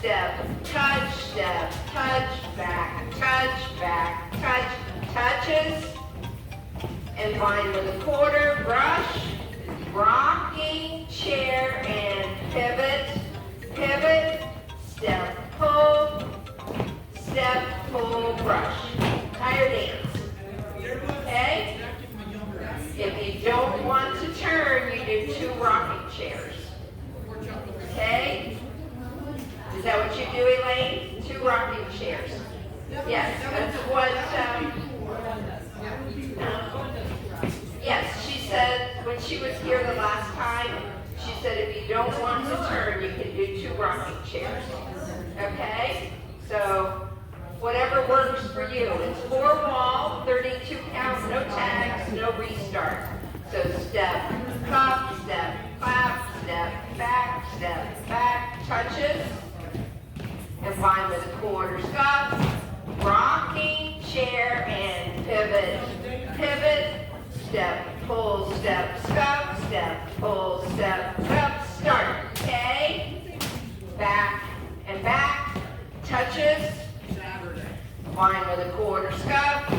step, touch, back, touch, touches, and wind with a quarter, brush, rocking chair and pivot, pivot, step, pull, brush. Entire dance. Okay? If you don't want to turn, you do 2 rocking chairs. Okay? Is that what you do, Elaine? 2 rocking chairs. Yes, that's what, yes, she said when she was here the last time, she said if you don't want to turn, you can do 2 rocking chairs. Okay? So, whatever works for you. It's 4 wall, 32 count, no tags, no restart. So step, clap, back, touches, and wind with a quarter scuff, rocking chair and pivot, pivot, step, pull, step, scuff, step, pull, step, scuff, start. Okay? Back and back, touches, wind with a quarter scuff,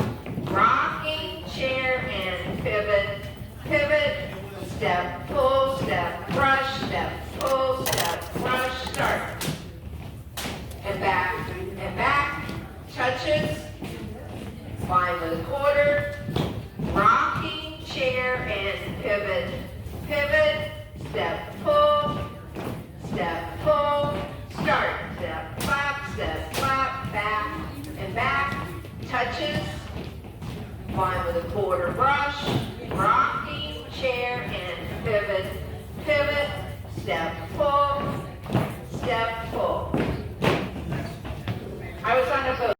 rocking chair and pivot, pivot, step, pull, step, brush, step, pull, step, brush, start. And back, touches, wind with a quarter, rocking chair and pivot, pivot, step, pull, start. Step, clap, back and back, touches, wind with a quarter brush, rocking chair and pivot, pivot, step, pull. I was on a boat.